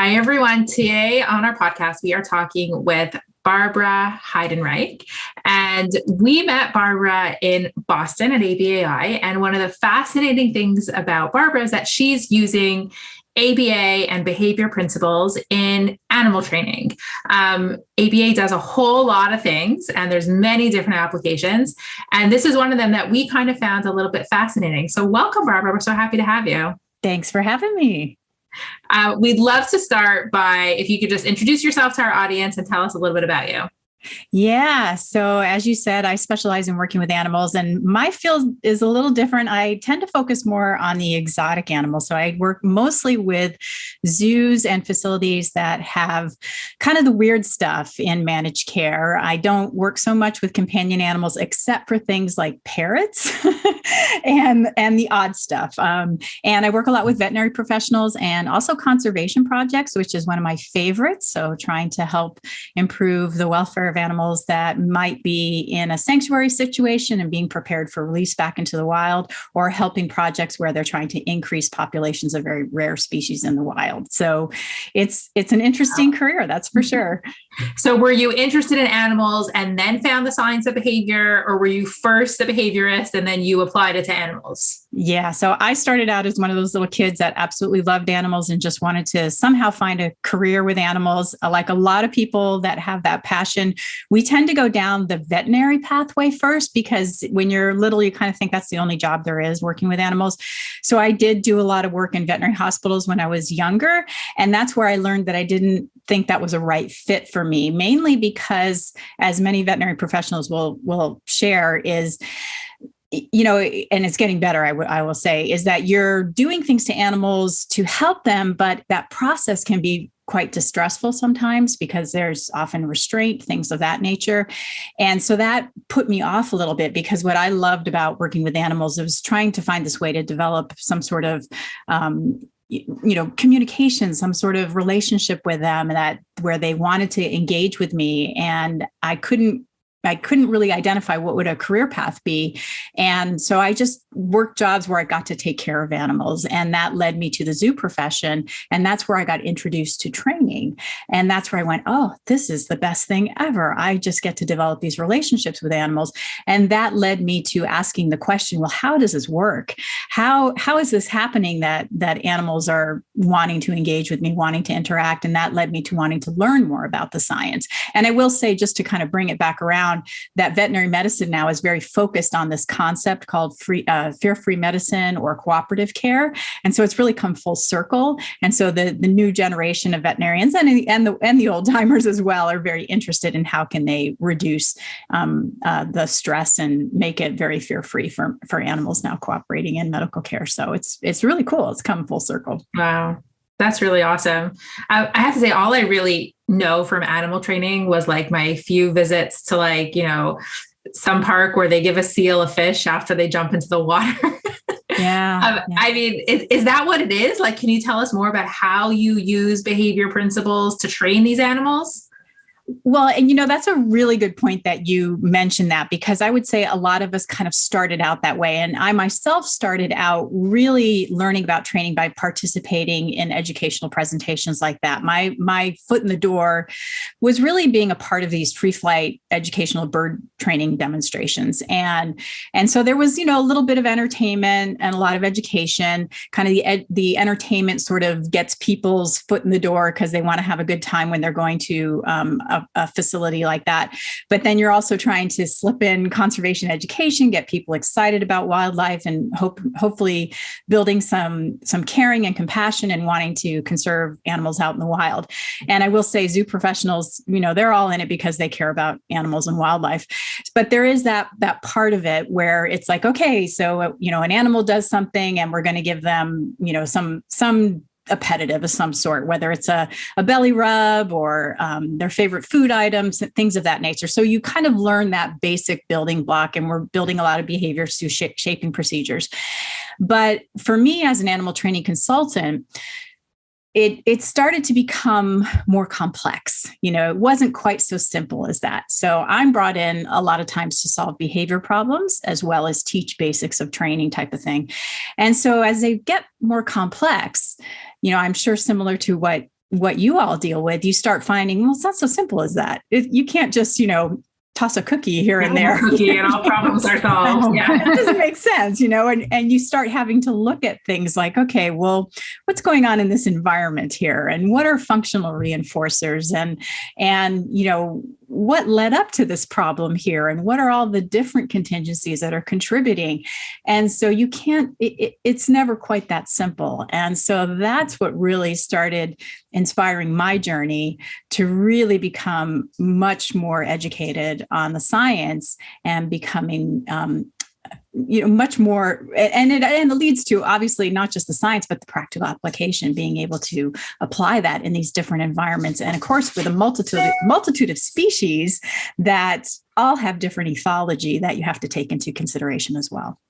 Hi, everyone. Today on our podcast, we are talking with Barbara Heidenreich. And we met Barbara in Boston at ABAI. And one of the fascinating things about Barbara is that she's using ABA and behavior principles in animal training. ABA does a whole lot of things, and there's many different applications. And this is one of them that we kind of found a little bit fascinating. So welcome, Barbara. We're so happy to have you. Thanks for having me. We'd love to start by, if you could just introduce yourself to our audience and tell us a little bit about you. Yeah. So as you said, I specialize in working with animals, and my field is a little different. I tend to focus more on the exotic animals. So I work mostly with zoos and facilities that have kind of the weird stuff in managed care. I don't work so much with companion animals, except for things like parrots and the odd stuff. And I work a lot with veterinary professionals and also conservation projects, which is one of my favorites. So trying to help improve the welfare of animals that might be in a sanctuary situation and being prepared for release back into the wild, or helping projects where they're trying to increase populations of very rare species in the wild. So it's an interesting career, that's for sure. So were you interested in animals and then found the science of behavior, or were you first a behaviorist and then you applied it to animals? Yeah. So I started out as one of those little kids that absolutely loved animals and just wanted to somehow find a career with animals. Like a lot of people that have that passion, we tend to go down the veterinary pathway first, because when you're little, you kind of think that's the only job there is, working with animals. So I did do a lot of work in veterinary hospitals when I was younger. And that's where I learned that I didn't think that was a right fit for me, mainly because, as many veterinary professionals will share, is, you know, and it's getting better, I will say, is that you're doing things to animals to help them, but that process can be quite distressful sometimes because there's often restraint, things of that nature. And so that put me off a little bit, because what I loved about working with animals was trying to find this way to develop some sort of communication, some sort of relationship with them, that where they wanted to engage with me. And I couldn't really identify what would a career path be. And so I just worked jobs where I got to take care of animals. And that led me to the zoo profession. And that's where I got introduced to training. And that's where I went, oh, this is the best thing ever. I just get to develop these relationships with animals. And that led me to asking the question, well, how does this work? How is this happening that animals are wanting to engage with me, wanting to interact? And that led me to wanting to learn more about the science. And I will say, just to kind of bring it back around, that veterinary medicine now is very focused on this concept called fear-free medicine or cooperative care. And so it's really come full circle. And so the new generation of veterinarians and the old timers as well are very interested in how can they reduce the stress and make it very fear-free for animals now cooperating in medical care. So it's really cool. It's come full circle. Wow. That's really awesome. I have to say, all I really know from animal training was like my few visits to some park where they give a seal a fish after they jump into the water. Yeah. I mean, is that what it is? Like, can you tell us more about how you use behavior principles to train these animals? Well, and that's a really good point that you mentioned that, because I would say a lot of us kind of started out that way. And I myself started out really learning about training by participating in educational presentations like that. My foot in the door was really being a part of these free flight educational bird training demonstrations. And so there was, a little bit of entertainment and a lot of education. Kind of the entertainment sort of gets people's foot in the door because they want to have a good time when they're going to a facility like that. But then you're also trying to slip in conservation education, get people excited about wildlife, and hopefully building some caring and compassion and wanting to conserve animals out in the wild. And I will say, zoo professionals, they're all in it because they care about animals and wildlife. But there is that part of it where it's like, okay, so an animal does something and we're going to give them some appetitive of some sort, whether it's a belly rub or their favorite food items, things of that nature. So you kind of learn that basic building block, and we're building a lot of behaviors through shaping procedures. But for me, as an animal training consultant, it started to become more complex. It wasn't quite so simple as that. So I'm brought in a lot of times to solve behavior problems as well as teach basics of training type of thing. And so as they get more complex, I'm sure similar to what what you all deal with, you start finding, well, it's not so simple as that. You can't just, toss a cookie here and there. Cookie and all problems are solved. Yeah. That doesn't make sense, and you start having to look at things like, okay, well, what's going on in this environment here? And what are functional reinforcers? And what led up to this problem here? And what are all the different contingencies that are contributing? And so you can't, it's never quite that simple. And so that's what really started inspiring my journey to really become much more educated on the science and becoming much more, and it leads to obviously not just the science, but the practical application, being able to apply that in these different environments. And of course, with a multitude of species that all have different ethology that you have to take into consideration as well.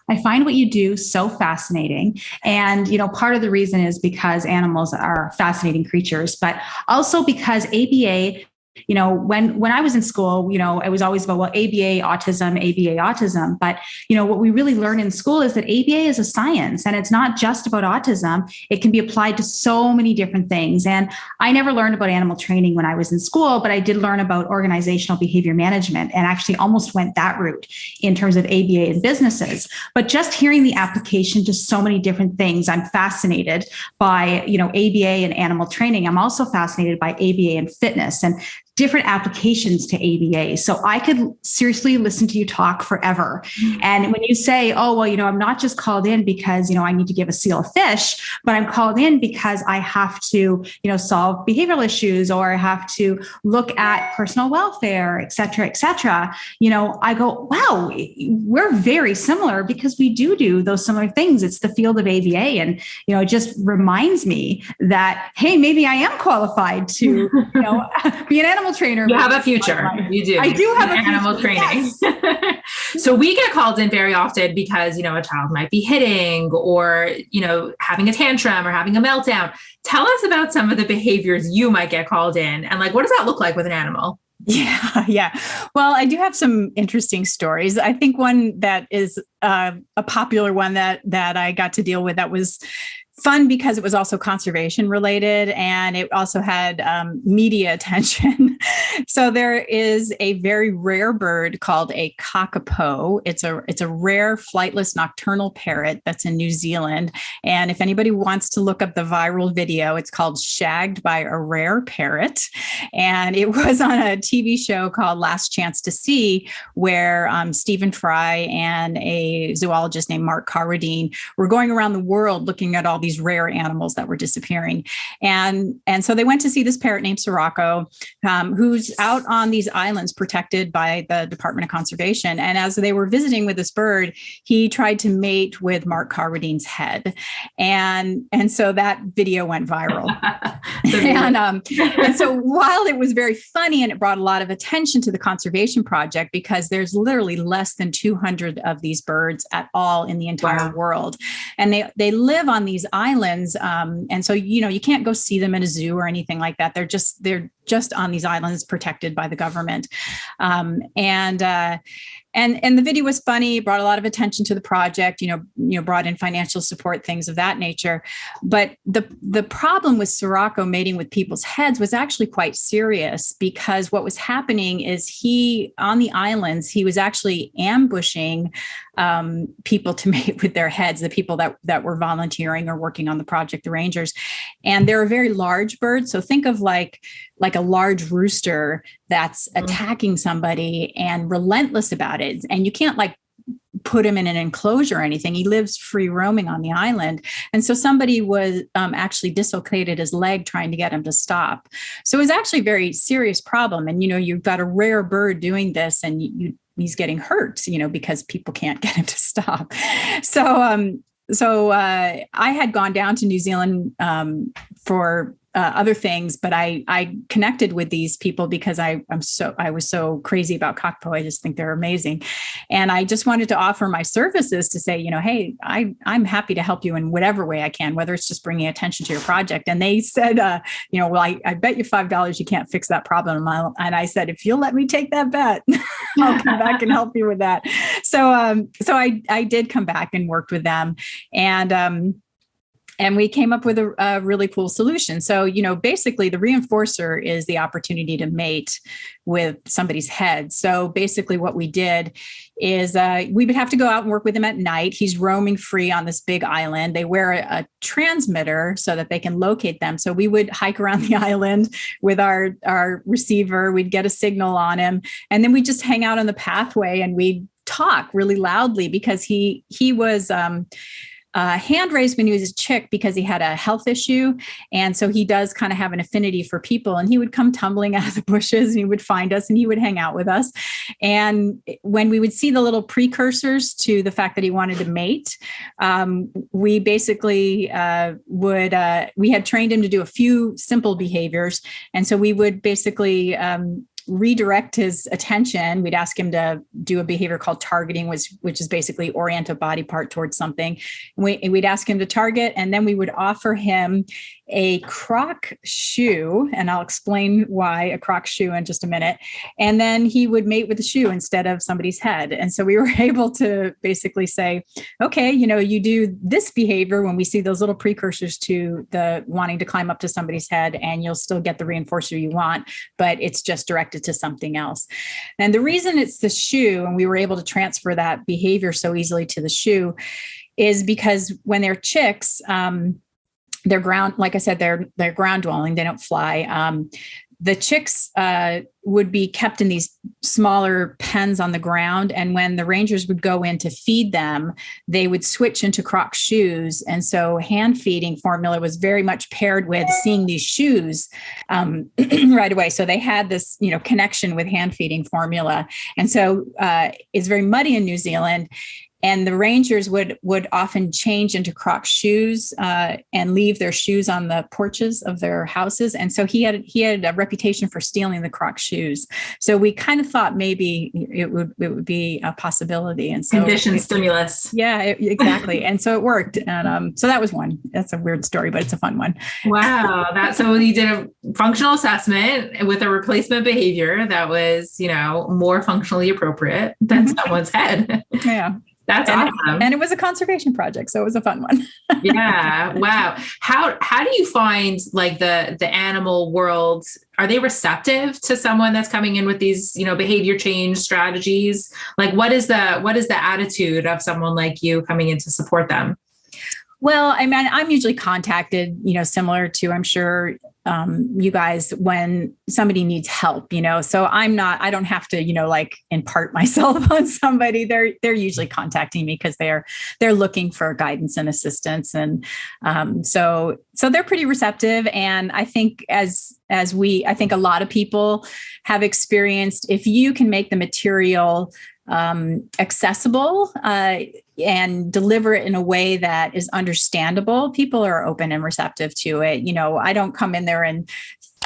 I find what you do so fascinating. And, part of the reason is because animals are fascinating creatures, but also because ABA, when I was in school, it was always about, well, ABA autism. But, what we really learn in school is that ABA is a science, and it's not just about autism. It can be applied to so many different things. And I never learned about animal training when I was in school, but I did learn about organizational behavior management and actually almost went that route in terms of ABA in businesses. But just hearing the application to so many different things, I'm fascinated by, ABA and animal training. I'm also fascinated by ABA and fitness and different applications to ABA. So I could seriously listen to you talk forever. And when you say, oh, well, I'm not just called in because, I need to give a seal a fish, but I'm called in because I have to, solve behavioral issues, or I have to look at personal welfare, et cetera, I go, wow, we're very similar because we do those similar things. It's the field of ABA. And, it just reminds me that, hey, maybe I am qualified to, be an animal trainer. You have a future. You do. I do have animal training. Yes. So we get called in very often because, a child might be hitting or, having a tantrum or having a meltdown. Tell us about some of the behaviors you might get called in, and what does that look like with an animal? Yeah. Well, I do have some interesting stories. I think one that is a popular one that I got to deal with that was fun because it was also conservation related, and it also had media attention. So there is a very rare bird called a kakapo. It's a rare flightless nocturnal parrot that's in New Zealand. And if anybody wants to look up the viral video, it's called Shagged by a Rare Parrot. And it was on a TV show called Last Chance to See, where Stephen Fry and a zoologist named Mark Carradine were going around the world looking at all these rare animals that were disappearing. And so they went to see this parrot named Sirocco, who's out on these islands protected by the Department of Conservation. And as they were visiting with this bird, he tried to mate with Mark Carradine's head. And so that video went viral. and so while it was very funny and it brought a lot of attention to the conservation project, because there's literally less than 200 of these birds at all in the entire world. And they live on these islands. And so, you can't go see them in a zoo or anything like that. They're just on these islands protected by the government. And the video was funny, brought a lot of attention to the project, brought in financial support, things of that nature. But the problem with Sirocco mating with people's heads was actually quite serious, because what was happening is on the islands, he was actually ambushing people to mate with their heads, the people that were volunteering or working on the project, the rangers. And they're a very large bird. So think of like a large rooster that's attacking somebody and relentless about it. And you can't put him in an enclosure or anything. He lives free roaming on the island. And so somebody was actually dislocated his leg trying to get him to stop. So it was actually a very serious problem. And, you've got a rare bird doing this, and he's getting hurt, because people can't get him to stop. So I had gone down to New Zealand for other things, but I connected with these people because I was so crazy about kakapo. I just think they're amazing, and I just wanted to offer my services to say, hey, I'm happy to help you in whatever way I can, whether it's just bringing attention to your project. And they said, well, I bet you $5 you can't fix that problem. And I said, if you'll let me take that bet, I'll come back and help you with that. So I did come back and worked with them, and And we came up with a really cool solution. So, basically the reinforcer is the opportunity to mate with somebody's head. So basically what we did is we would have to go out and work with him at night. He's roaming free on this big island. They wear a transmitter so that they can locate them. So we would hike around the island with our receiver. We'd get a signal on him. And then we'd just hang out on the pathway and we'd talk really loudly because he was hand raised when he was a chick because he had a health issue. And so he does kind of have an affinity for people, and he would come tumbling out of the bushes and he would find us and he would hang out with us. And when we would see the little precursors to the fact that he wanted to mate, we basically we had trained him to do a few simple behaviors. And so we would basically redirect his attention. We'd ask him to do a behavior called targeting, which is basically orient a body part towards something. We'd ask him to target, and then we would offer him a croc shoe, and I'll explain why a croc shoe in just a minute. And then he would mate with the shoe instead of somebody's head. And so we were able to basically say, okay, you do this behavior when we see those little precursors to the wanting to climb up to somebody's head, and you'll still get the reinforcer you want, but it's just directed to something else. And the reason it's the shoe, and we were able to transfer that behavior so easily to the shoe, is because when they're chicks, they're ground, like I said, they're ground dwelling. They don't fly. The chicks would be kept in these smaller pens on the ground. And when the rangers would go in to feed them, they would switch into croc shoes. And so hand feeding formula was very much paired with seeing these shoes right away. So they had this, connection with hand feeding formula. And so it's very muddy in New Zealand. And the rangers would often change into croc shoes and leave their shoes on the porches of their houses. And so he had a reputation for stealing the croc shoes. So we kind of thought maybe it would be a possibility. And so conditioned stimulus. Yeah, exactly. And so it worked. And so that was one. That's a weird story, but it's a fun one. Wow. So you did a functional assessment with a replacement behavior that was, more functionally appropriate than someone's head. Yeah. That's awesome. And it was a conservation project, so it was a fun one. Yeah. Wow. How do you find like the animal world? Are they receptive to someone that's coming in with these, behavior change strategies? Like what is the attitude of someone like you coming in to support them? Well, I mean, I'm usually contacted, similar to, I'm sure, you guys, when somebody needs help, so I don't have to, impart myself on somebody. They're usually contacting me because they're looking for guidance and assistance. And so they're pretty receptive. And I think I think a lot of people have experienced, if you can make the material accessible and deliver it in a way that is understandable, people are open and receptive to it. I don't come in there and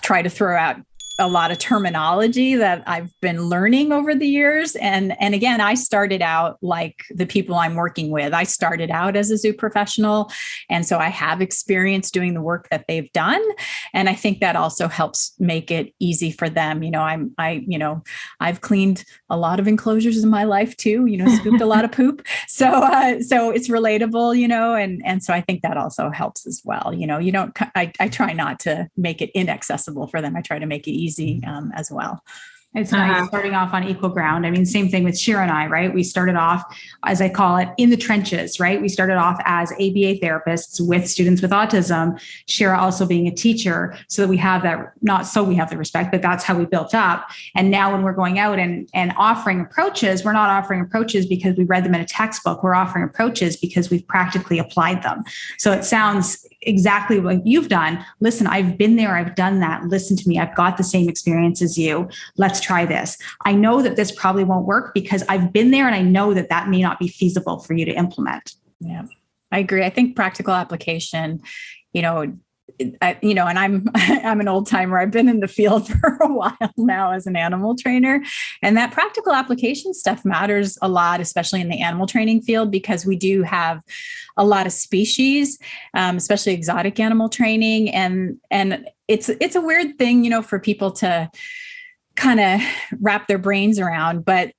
try to throw out a lot of terminology that I've been learning over the years. And again, I started out like the people I'm working with. I started out as a zoo professional. And so I have experience doing the work that they've done. And I think that also helps make it easy for them. I've cleaned a lot of enclosures in my life too, scooped a lot of poop. So it's relatable, and so I think that also helps as well. I try not to make it inaccessible for them. I try to make it easy as well. It's nice starting off on equal ground. I mean, same thing with Shira and I, right? We started off, as I call it, in the trenches, right? We started off as ABA therapists with students with autism, Shira also being a teacher, so that we have that, not so we have the respect, but that's how we built up. And now when we're going out and offering approaches, we're not offering approaches because we read them in a textbook. We're offering approaches because we've practically applied them. So it sounds exactly what you've done. Listen, I've been there. I've done that. Listen to me. I've got the same experience as you. Let's try this. I know that this probably won't work because I've been there and I know that may not be feasible for you to implement. Yeah, I agree. I think practical application, and I'm an old timer. I've been in the field for a while now as an animal trainer, and that practical application stuff matters a lot, especially in the animal training field, because we do have a lot of species, especially exotic animal training. And it's a weird thing, for people to kind of wrap their brains around, but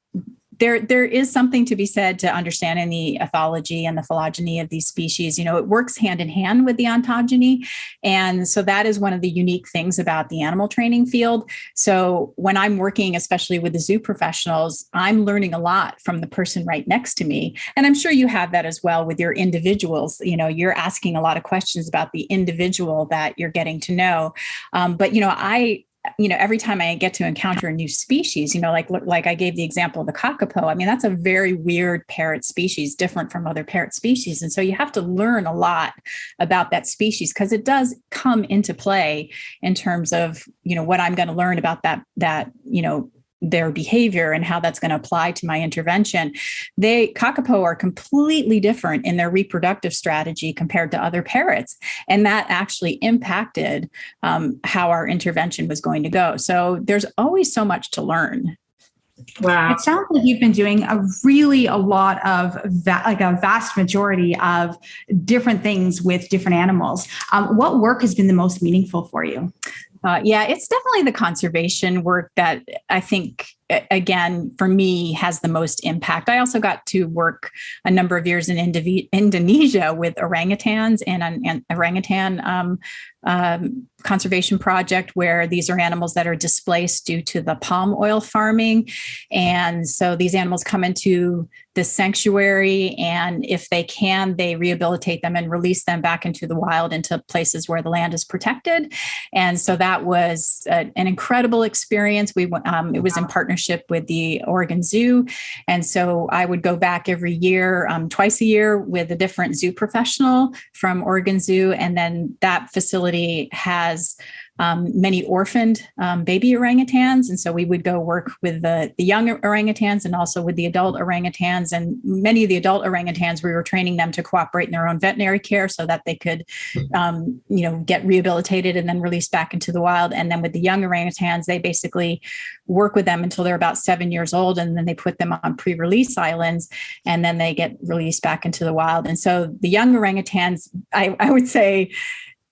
there is something to be said to understanding the ethology and the phylogeny of these species. It works hand in hand with the ontogeny. And so that is one of the unique things about the animal training field. So when I'm working, especially with the zoo professionals, I'm learning a lot from the person right next to me. And I'm sure you have that as well with your individuals. You're asking a lot of questions about the individual that you're getting to know. But every time I get to encounter a new species, like I gave the example of the kakapo. I mean, that's a very weird parrot species, different from other parrot species. And so you have to learn a lot about that species because it does come into play in terms of, what I'm going to learn about that their behavior and how that's going to apply to my intervention. Kakapo are completely different in their reproductive strategy compared to other parrots. And that actually impacted how our intervention was going to go. So there's always so much to learn. Wow. It sounds like you've been doing a lot of a vast majority of different things with different animals. What work has been the most meaningful for you? It's definitely the conservation work that I think, again, for me, has the most impact. I also got to work a number of years in Indonesia with orangutans and an orangutan conservation project where these are animals that are displaced due to the palm oil farming. And so these animals come into the sanctuary, and if they can, they rehabilitate them and release them back into the wild, into places where the land is protected. And so that was an incredible experience. It was in partnership with the Oregon Zoo. And so I would go back every year, twice a year, with a different zoo professional from Oregon Zoo. And then that facility has many orphaned baby orangutans. And so we would go work with the young orangutans and also with the adult orangutans. And many of the adult orangutans, we were training them to cooperate in their own veterinary care so that they could, get rehabilitated and then released back into the wild. And then with the young orangutans, they basically work with them until they're about 7 years old. And then they put them on pre-release islands, and then they get released back into the wild. And so the young orangutans, I would say,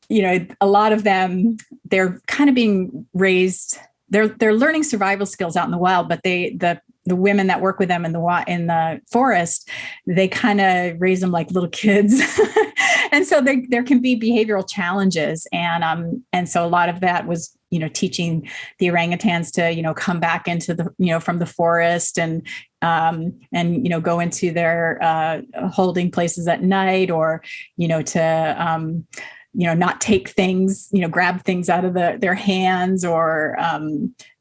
a lot of them, they're kind of being raised, they're learning survival skills out in the wild, but the women that work with them in the forest, they kind of raise them like little kids. And so there can be behavioral challenges. And so a lot of that was, teaching the orangutans to, come back into the, from the forest and go into their holding places at night, or, to, not take things, grab things out of their hands, or,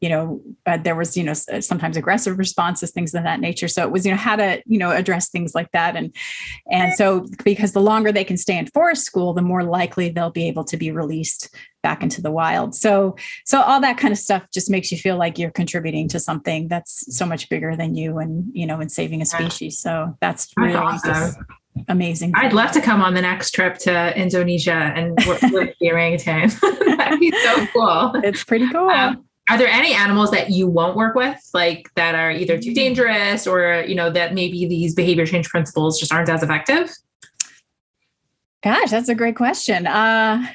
there was, sometimes aggressive responses, things of that nature. So it was, how to, address things like that. And so because the longer they can stay in forest school, the more likely they'll be able to be released back into the wild. So all that kind of stuff just makes you feel like you're contributing to something that's so much bigger than you, and, and saving a species. So that's really awesome. Amazing. I'd love to come on the next trip to Indonesia and work with the orangutan. That'd be so cool. It's pretty cool. Are there any animals that you won't work with, like that are either too dangerous, or, that maybe these behavior change principles just aren't as effective? Gosh, that's a great question. I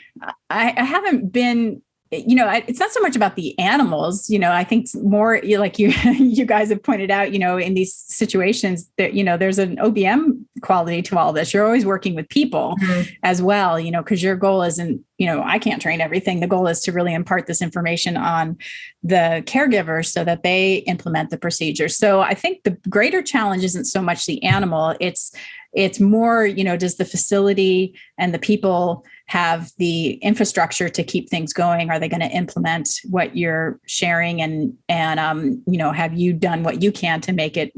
haven't been, it's not so much about the animals. I think more like you guys have pointed out, in these situations that, there's an OBM quality to all this. You're always working with people as well, because your goal isn't, I can't train everything. The goal is to really impart this information on the caregivers so that they implement the procedure. So I think the greater challenge isn't so much the animal. It's more, does the facility and the people have the infrastructure to keep things going? Are they going to implement what you're sharing? And have you done what you can to make it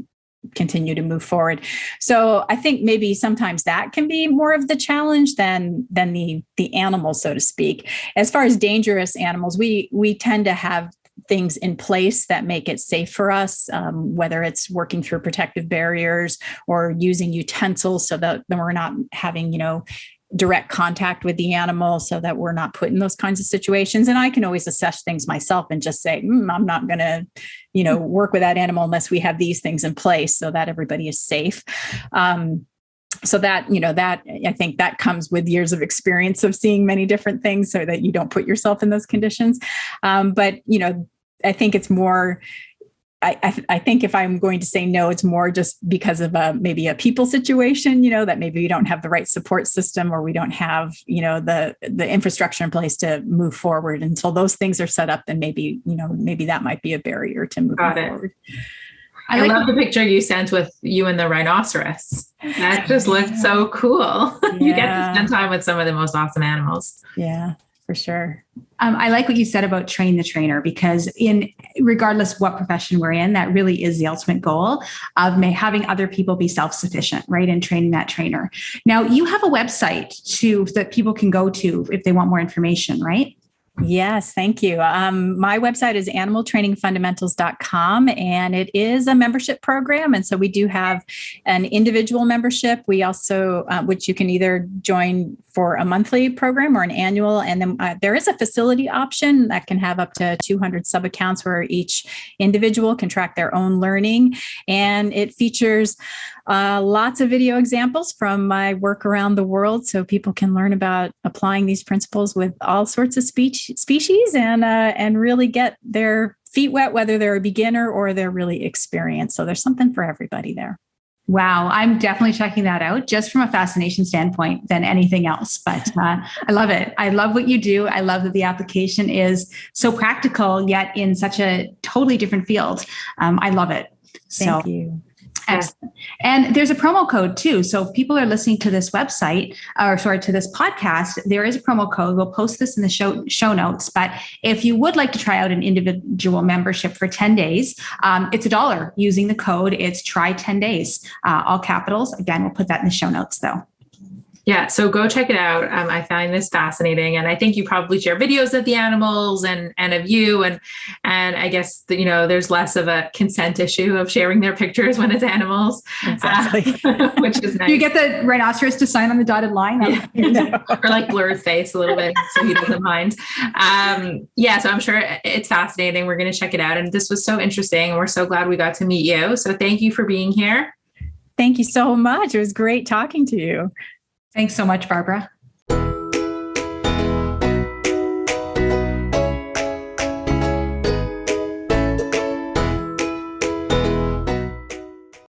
continue to move forward? So I think maybe sometimes that can be more of the challenge than the animals, so to speak. As far as dangerous animals, we tend to have things in place that make it safe for us, whether it's working through protective barriers or using utensils so that we're not having, direct contact with the animal, so that we're not put in those kinds of situations. And I can always assess things myself and just say, I'm not going to, work with that animal unless we have these things in place so that everybody is safe. So that, that I think that comes with years of experience of seeing many different things so that you don't put yourself in those conditions. But, I think it's more, I think if I'm going to say no, it's more just because of maybe a people situation, that maybe we don't have the right support system, or we don't have, the infrastructure in place to move forward. Until those things are set up, then maybe that might be a barrier to moving forward. I love the picture you sent with you and the rhinoceros. That just looked so cool. Yeah. You get to spend time with some of the most awesome animals. Yeah, for sure. I like what you said about train the trainer, because regardless what profession we're in, that really is the ultimate goal of having other people be self-sufficient, right? And training that trainer. Now, you have a website that people can go to if they want more information, right? Yes, thank you. My website is animaltrainingfundamentals.com, and it is a membership program. And so we do have an individual membership. We also, which you can either join for a monthly program or an annual. And then there is a facility option that can have up to 200 sub-accounts where each individual can track their own learning. And it features lots of video examples from my work around the world, so people can learn about applying these principles with all sorts of species and really get their feet wet, whether they're a beginner or they're really experienced. So there's something for everybody there. Wow, I'm definitely checking that out just from a fascination standpoint than anything else. But I love it. I love what you do. I love that the application is so practical, yet in such a totally different field. I love it. Thank you. Excellent. And there's a promo code too. So if people are listening to this website, to this podcast, there is a promo code. We'll post this in the show notes. But if you would like to try out an individual membership for 10 days, it's $1 using the code. It's try 10 days, all capitals. Again, we'll put that in the show notes though. Yeah, so go check it out. I find this fascinating, and I think you probably share videos of the animals and of you, and I guess there's less of a consent issue of sharing their pictures when it's animals, exactly, which is nice. Do you get the rhinoceros to sign on the dotted line? Yeah. Or like blur his face a little bit so he doesn't mind. So I'm sure it's fascinating. We're going to check it out, and this was so interesting, and we're so glad we got to meet you. So thank you for being here. Thank you so much. It was great talking to you. Thanks so much, Barbara.